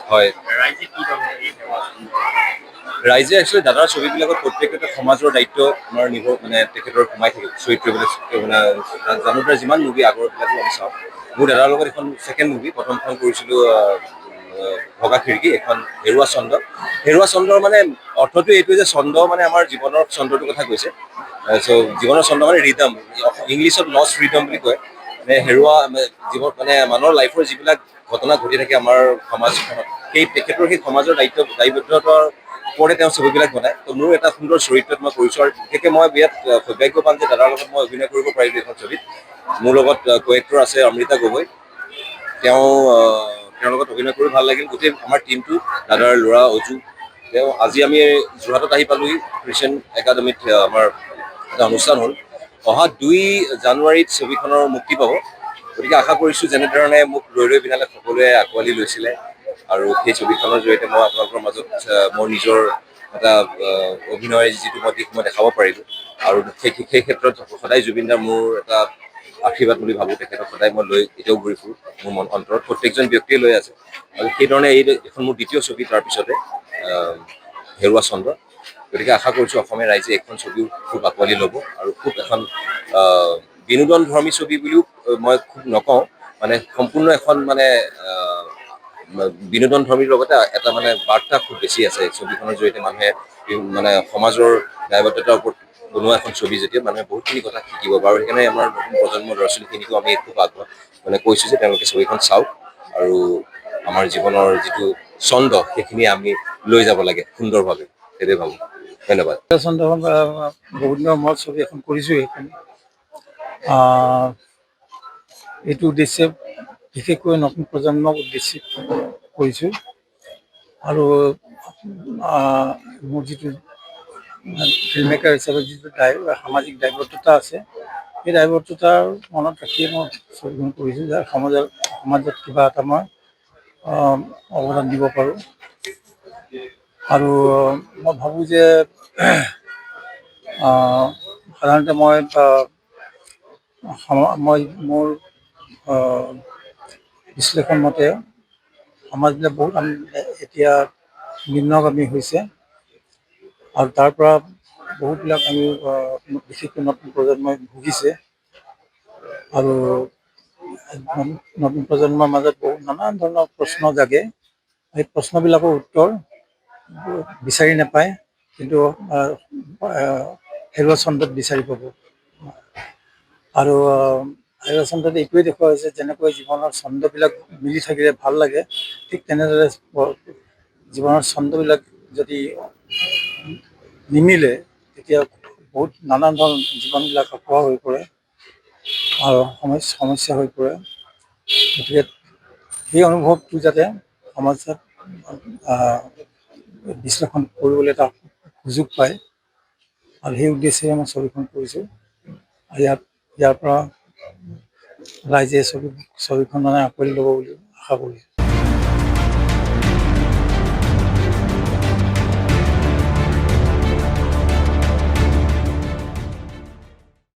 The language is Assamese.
হয় ৰাইজে একচুৱেলি দাদাৰ ছবিবিলাকত প্ৰত্যেকটা সমাজৰ দায়িত্ব আমাৰ নিভৰ মানে তেখেতৰ সোমাই থাকে চৰিত্ৰবিলাক মানে জানুদাৰ যিমান মুভি আগৰবিলাকো আমি চাওঁ মোৰ দাদাৰ লগত এখন ছেকেণ্ড মুভি প্ৰথমখন কৰিছিলোঁ ভগা খিৰিকী এখন হেৰুৱা চন্দ্ৰৰ মানে অৰ্থটো এইটোৱে যে চন্দ্ৰ মানে আমাৰ জীৱনৰ চন্দ্ৰটোৰ কথা কৈছে চ' জীৱনৰ চন্দ্ৰ মানে ৰিদম ইংলিছত লষ্ট ৰিদম বুলি কয় মানে হেৰুৱা জীৱন মানে মানুহৰ লাইফৰ যিবিলাক ঘটনা ঘটি থাকে আমাৰ সমাজখনত সেই তেখেতৰ সেই সমাজৰ দায়বদ্ধতাৰ ওপৰতে তেওঁ ছবিবিলাক বনায় ত' মোৰ এটা সুন্দৰ চৰিত্ৰত মই কৰিছোঁ আৰু বিশেষকৈ মই বিৰাট সৌভাগ্যৱান যে দাদাৰ লগত মই অভিনয় কৰিব পাৰিলোঁ এইখন ছবিত মোৰ লগত কো-এক্টৰ আছে অমৃতা গগৈ তেওঁৰ লগত অভিনয় কৰি ভাল লাগিল গোটেই আমাৰ টীমটো দাদাৰ ল'ৰা অজু তেওঁ আজি আমি যোৰহাটত আহি পালোহি ক্ৰিশ্চিয়ান একাডেমীত আমাৰ এটা অনুষ্ঠান হ'ল অহা 2 জানুৱাৰীত ছবিখনৰ মুক্তি পাব গতিকে আশা কৰিছোঁ যেনেধৰণে মোক ৰৈ পিনালে সকলোৱে আঁকোৱালি লৈছিলে আৰু সেই ছবিখনৰ জৰিয়তে মই আপোনালোকৰ মাজত মোৰ নিজৰ এটা অভিনয় যিটো মই দিশ মই দেখাব পাৰিলোঁ আৰু সেই ক্ষেত্ৰত সদায় জুবিন দাৰ মোৰ এটা আশীৰ্বাদ বুলি ভাবোঁ তেখেতক সদায় মই লৈ এতিয়াও ঘূৰি ফুৰোঁ মোৰ মন অন্তৰত প্ৰত্যেকজন ব্যক্তিয়ে লৈ আছে আৰু সেইধৰণে এইখন মোৰ দ্বিতীয় ছবি তাৰপিছতে হেৰুৱা চন্দ্ৰ গতিকে আশা কৰিছোঁ অসমীয়া ৰাইজে এইখন ছবিও খুব আঁকোৱালি ল'ব আৰু খুব এখন বিনোদন ধৰ্মী ছবি বুলিও মই খুব নকওঁ মানে সম্পূৰ্ণ এখন মানে বিনোদন ধৰ্মীৰ লগতে এটা মানে বাৰ্তা খুব বেছি আছে ছবিখনৰ জৰিয়তে মানুহে মানে সমাজৰ দায়বদ্ধতাৰ ওপৰত বনোৱা এখন ছবি যেতিয়া মানুহে বহুতখিনি কথা শিকিব বাৰু সেইকাৰণে আমাৰ নতুন প্ৰজন্মৰ ল'ৰা ছোৱালীখিনিকো আমি খুব মানে কৈছোঁ যে তেওঁলোকে ছবিখন চাওক আৰু আমাৰ জীৱনৰ যিটো ছন্দ সেইখিনি আমি লৈ যাব লাগে সুন্দৰভাৱে সেইটোৱে ভাবোঁ ধন্যবাদ চন্দ্ৰখন বহুত দিনৰ মূৰত ছবি এখন কৰিছোঁ এইখন এইটো উদ্দেশ্যে বিশেষকৈ নতুন প্ৰজন্মক উদ্দেশ্যে কৰিছোঁ আৰু মোৰ যিটো ফিল্ম মেকাৰ হিচাপে যিটো সামাজিক দায়বদ্ধতা আছে সেই দায়বদ্ধতাৰ মনত ৰাখিয়ে মই ছবিখন কৰিছোঁ যাৰ সমাজত কিবা এটা মই অৱদান দিব পাৰোঁ আৰু মই ভাবোঁ যে সাধাৰণতে মই মোৰ বিশ্লেষণ মতে সমাজবিলাক বহুত এতিয়া নিম্নগামী হৈছে আৰু তাৰ পৰা বহুতবিলাক আমি বিশেষকৈ নতুন প্ৰজন্মই ভুগিছে আৰু নতুন প্ৰজন্মৰ মাজত বহুত নানান ধৰণৰ প্ৰশ্ন জাগে সেই প্ৰশ্নবিলাকৰ উত্তৰ বিচাৰি নাপায় কিন্তু হেৰুৱা চন্দ্ৰত বিচাৰি পাব আৰু হেৰুৱা চন্দ্ৰত এইটোৱে দেখুওৱা হৈছে যেনেকৈ জীৱনৰ ছন্দবিলাক মিলি থাকিলে ভাল লাগে ঠিক তেনেদৰে জীৱনৰ ছন্দবিলাক যদি নিমিলে তেতিয়া বহুত নানান ধৰণৰ জীৱনবিলাক অসুখ হৈ পৰে আৰু সমস্যা হৈ পৰে গতিকে সেই অনুভৱটো যাতে সমাজত বিশ্লেষণ কৰিবলৈ এটা সুযোগ পায় আৰু সেই উদ্দেশ্যে মই ছবিখন কৰিছোঁ আৰু ইয়াৰ পৰা ৰাইজে ছবিখন মানে আঁকোৱালি ল'ব বুলি আশা কৰিছোঁ